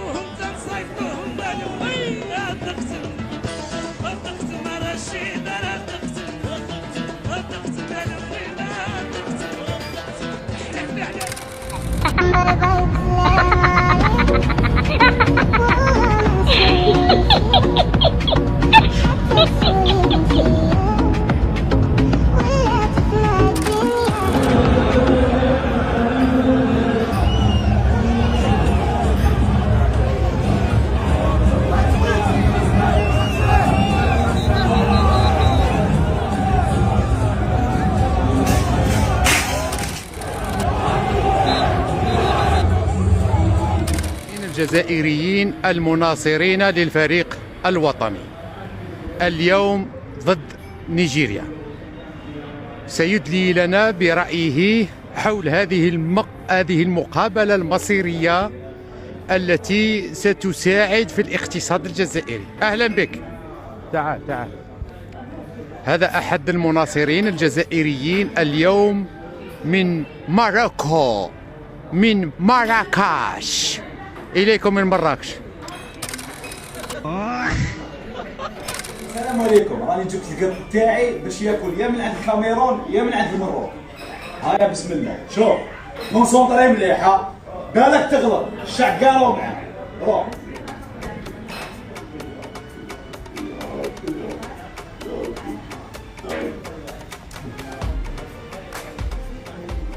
نلعبوهم تنصيفطوهم بالوي لا تقسم تقسم رشيد لا تقسم تقسم بالوي لا تقسم احلف عليك. الجزائريين المناصرين للفريق الوطني اليوم ضد نيجيريا سيدلي لنا برأيه حول هذه المقابلة المصيرية التي ستساعد في الاقتصاد الجزائري. أهلا بك. تعال. هذا أحد المناصرين الجزائريين اليوم من ماروكو، من مراكش. إليكم من مراكش. السلام عليكم. راني جبت القط تاعي باش ياكل يا من عند الكاميرون يا من عند المروك. هيا بسم الله. شوف كونسونطري مليحه بالك تغلط. الشعب قالوا معاه. روح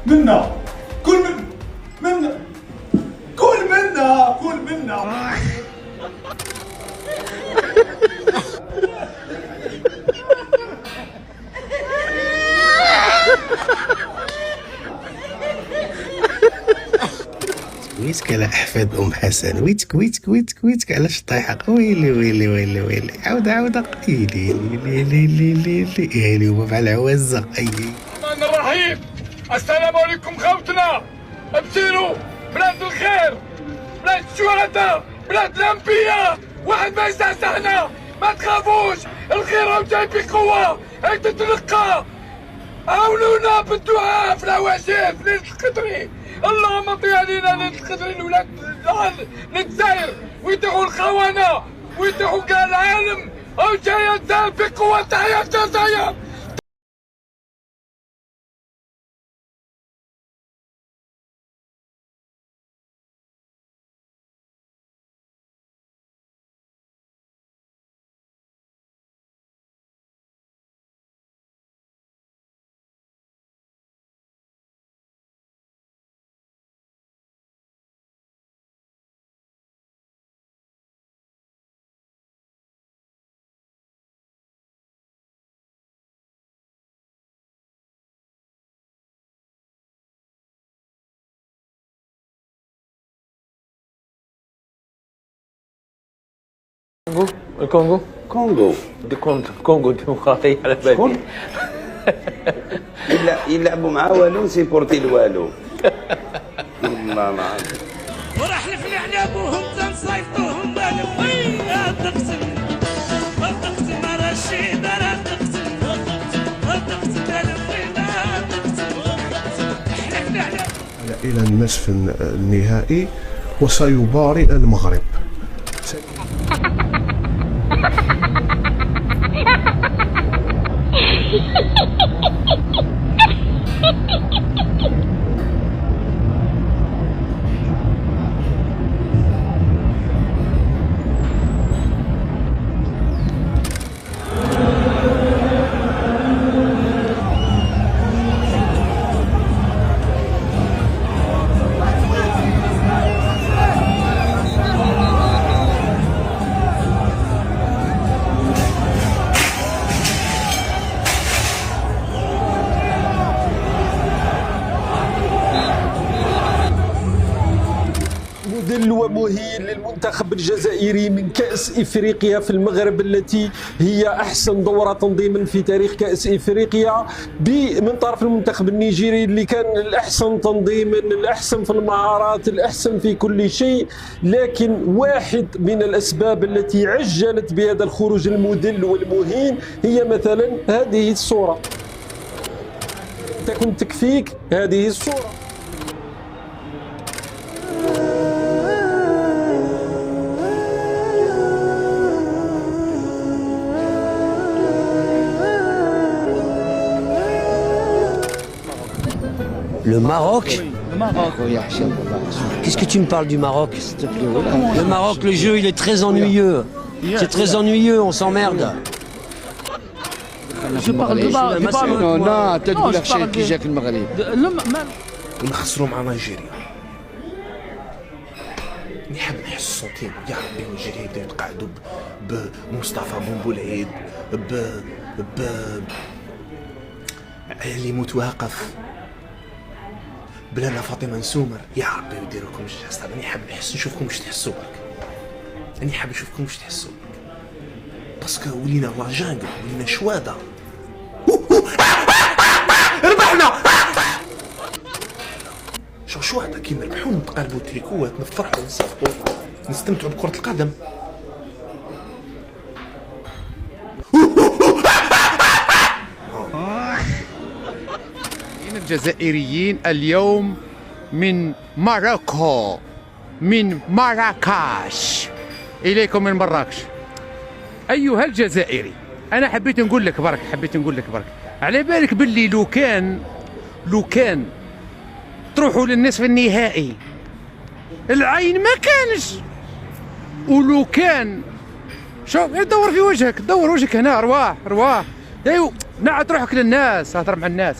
منا كل منا كل منا ويتك على احفاد ام حسن. ويتك على شطيحه. ويلي عاود ويلي يعني هو مع العوازه. الرحمن الرحيم. السلام عليكم خوتنا. ابشروا بلاد الخير، بلاد الشهداء، بلاد الانبياء. واحد ما يستهزأنا. ما تخافوش، الخير راهو جاي بقوه. هاي تتلقى. عاونونا بالدعاء في العواشر في ليله القدر. اللهم اطي علينا ليله القدر الولاد للجزائر ويدعوا الخونه ويدعوا كاع العالم. او جايه تزال بقوه. تحيا الجزائر. الكونغو كونغو ديمقراطية على بالي. يلعبوا مع والو سيبورتي الوالو. والله ما عرفت. وراح نفلح ابوهم تنصيفطوهم بالوي لا تقسم تقسم رشيد لا تقسم تقسم بالوي لا تقسم احلف عليك. إلى النصف النهائي وسيباري المغرب. مذل ومهين للمنتخب الجزائري من كأس إفريقيا في المغرب، التي هي أحسن دورة تنظيما في تاريخ كأس إفريقيا، من طرف المنتخب النيجيري اللي كان الأحسن تنظيما، الأحسن في المهارات، الأحسن في كل شيء. لكن واحد من الأسباب التي عجلت بهذا الخروج المذل والمهين هي مثلا هذه الصورة. تكن تكفيك هذه الصورة. Le Maroc. Qu'est-ce que tu me parles du Maroc, s'il te plaît? Le Maroc, le jeu, il est très ennuyeux. C'est très ennuyeux, on s'emmerde. Je parle du Maroc. لا تقول لك شيء كي جاك المغرب. ونخسروا مع نيجيريا. نحب نحس السنتين يا ربي نيجيريا يبداو يتقاعدوا بمصطفى بومبولعيد ب علي متوقف بلانا فاطمه نسومر يا ربي يديروا لكم الجهاز. انا نحب نحس نشوفكم واش تحسوا برك. انا حاب نشوفكم واش تحسوا باسكو ولينا لا جانجل ولينا شواده. ربحنا شواده كي نربحوا نتقلبوا تريكوات نفرحوا نصفقوا نستمتعوا بكره القدم. الجزائريين اليوم من ماروكو، من مراكش، إليكم من مراكش. أيها الجزائري، أنا حبيت نقول لك برك، على بالك باللي لو كان تروحوا للنصف النهائي العين ما كانش، ولو كان شوف دور في وجهك، دور وجهك هنا، رواح ايوا نعت روحك للناس، هضر مع الناس،